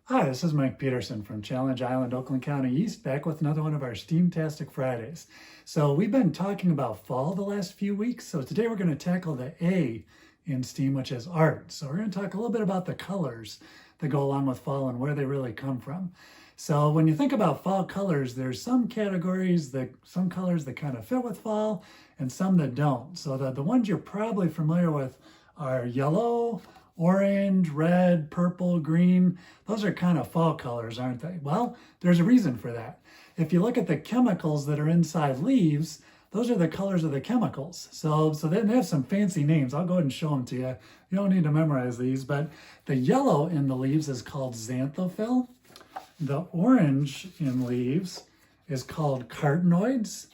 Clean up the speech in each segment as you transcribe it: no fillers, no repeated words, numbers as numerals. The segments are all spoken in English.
Hi, this is Mike Peterson from Challenge Island, Oakland County East, back with another one of our Steamtastic Fridays. So we've been talking about fall the last few weeks, so today we're going to tackle the A in STEAM, which is art. So we're going to talk a little bit about the colors that go along with fall and where they really come from. So when you think about fall colors, there's some colors that kind of fit with fall and some that don't. So the ones you're probably familiar with are yellow, orange, red, purple, green. Those are kind of fall colors, aren't they? Well, there's a reason for that. If you look at the chemicals that are inside leaves, those are the colors of the chemicals. So they have some fancy names. I'll go ahead and show them to you. You don't need to memorize these, but the yellow in the leaves is called xanthophyll. The orange in leaves is called carotenoids.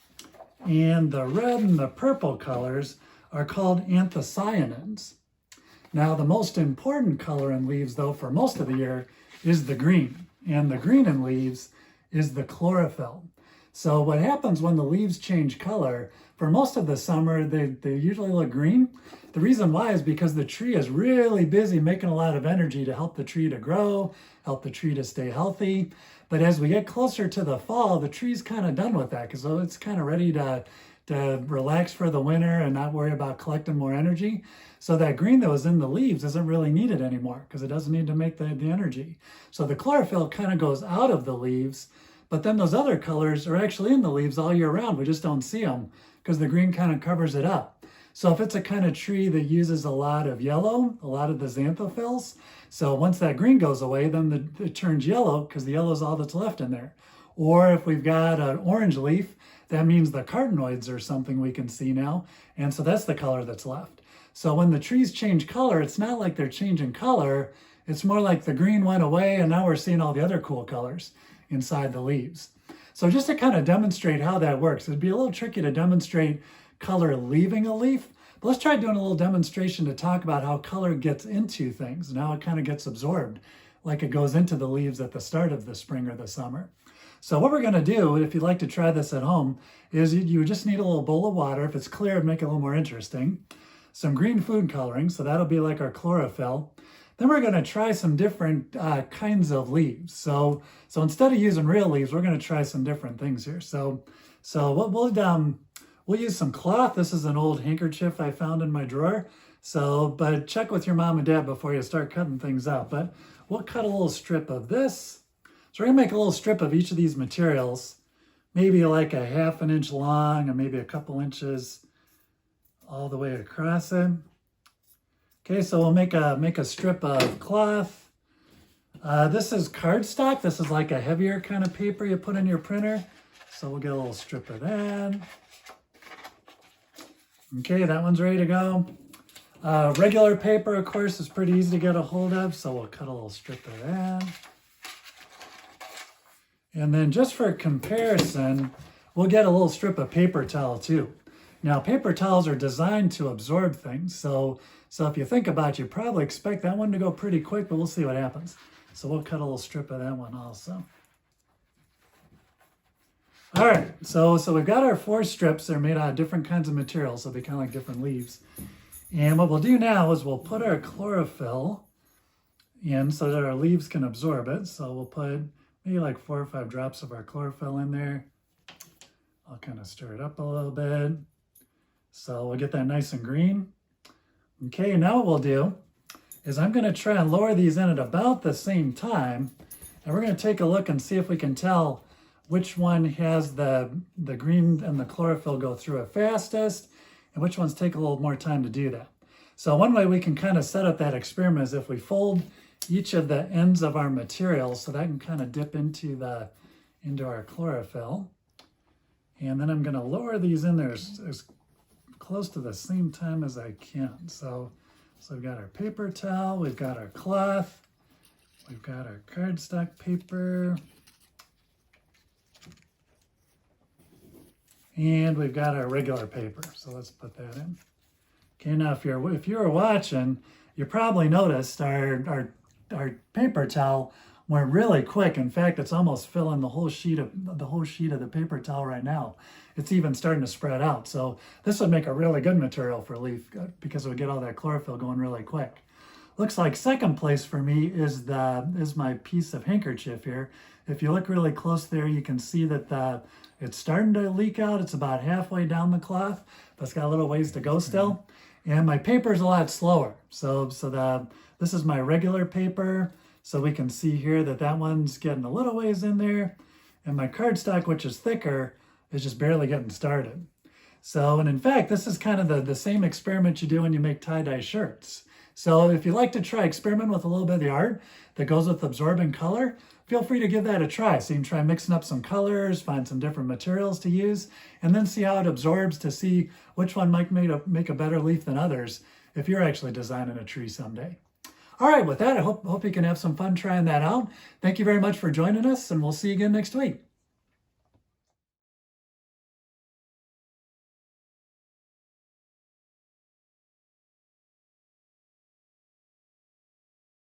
And the red and the purple colors are called anthocyanins. Now, the most important color in leaves, though, for most of the year is the green. And the green in leaves is the chlorophyll. So what happens when the leaves change color, for most of the summer, they usually look green. The reason why is because the tree is really busy making a lot of energy to help the tree to grow, help the tree to stay healthy. But as we get closer to the fall, the tree's kind of done with that because it's kind of ready to relax for the winter and not worry about collecting more energy. So that green that was in the leaves isn't really needed anymore because it doesn't need to make the energy. So the chlorophyll kind of goes out of the leaves, but then those other colors are actually in the leaves all year round. We just don't see them because the green kind of covers it up. So if it's a kind of tree that uses a lot of yellow, a lot of the xanthophylls, so once that green goes away, then it turns yellow because the yellow is all that's left in there. Or if we've got an orange leaf, that means the carotenoids are something we can see now. And so that's the color that's left. So when the trees change color, it's not like they're changing color. It's more like the green went away and now we're seeing all the other cool colors inside the leaves. So just to kind of demonstrate how that works, it'd be a little tricky to demonstrate color leaving a leaf. But let's try doing a little demonstration to talk about how color gets into things. Now it kind of gets absorbed like it goes into the leaves at the start of the spring or the summer. So what we're going to do, if you'd like to try this at home, is you just need a little bowl of water. If it's clear, it'd make it a little more interesting. Some green food coloring, so that'll be like our chlorophyll. Then we're going to try some different kinds of leaves. So instead of using real leaves, we're going to try some different things here. So we'll use some cloth. This is an old handkerchief I found in my drawer. But check with your mom and dad before you start cutting things out. But we'll cut a little strip of this. So we're going to make a little strip of each of these materials, maybe like a 1/2 inch long and maybe a couple inches all the way across it. Okay, so we'll make a strip of cloth. This is cardstock. This is like a heavier kind of paper you put in your printer. So we'll get a little strip of that. Okay, that one's ready to go. Regular paper, of course, is pretty easy to get a hold of. So we'll cut a little strip of that. And then just for comparison, we'll get a little strip of paper towel too. Now, paper towels are designed to absorb things. So if you think about it, you probably expect that one to go pretty quick, but we'll see what happens. So we'll cut a little strip of that one also. All right, so we've got our 4 strips. They're made out of different kinds of materials, so they kind of like different leaves. And what we'll do now is we'll put our chlorophyll in so that our leaves can absorb it. So we'll put maybe like 4 or 5 drops of our chlorophyll in there. I'll kind of stir it up a little bit. So we'll get that nice and green. Okay, now what we'll do is I'm going to try and lower these in at about the same time. And we're going to take a look and see if we can tell which one has the green and the chlorophyll go through it fastest and which ones take a little more time to do that. So one way we can kind of set up that experiment is if we fold each of the ends of our material so that can kind of dip into our chlorophyll. And then I'm going to lower these in there as close to the same time as I can. So we've got our paper towel, we've got our cloth, we've got our cardstock paper, and we've got our regular paper. So let's put that in. Okay, now if you were watching, you probably noticed our paper towel went really quick. In fact, it's almost filling the whole sheet of the paper towel right now. It's even starting to spread out. So this would make a really good material for leaf because it would get all that chlorophyll going really quick. Looks like second place for me is my piece of handkerchief here. If you look really close there, you can see that it's starting to leak out. It's about halfway down the cloth, but it's got a little ways to go still. And my paper is a lot slower. So this is my regular paper. So we can see here that one's getting a little ways in there. And my cardstock, which is thicker, is just barely getting started. So, and in fact, this is kind of the same experiment you do when you make tie-dye shirts. So if you like to try experiment with a little bit of the art that goes with absorbing color, feel free to give that a try. So you can try mixing up some colors, find some different materials to use, and then see how it absorbs to see which one might make a better leaf than others if you're actually designing a tree someday. All right, with that, I hope you can have some fun trying that out. Thank you very much for joining us, and we'll see you again next week.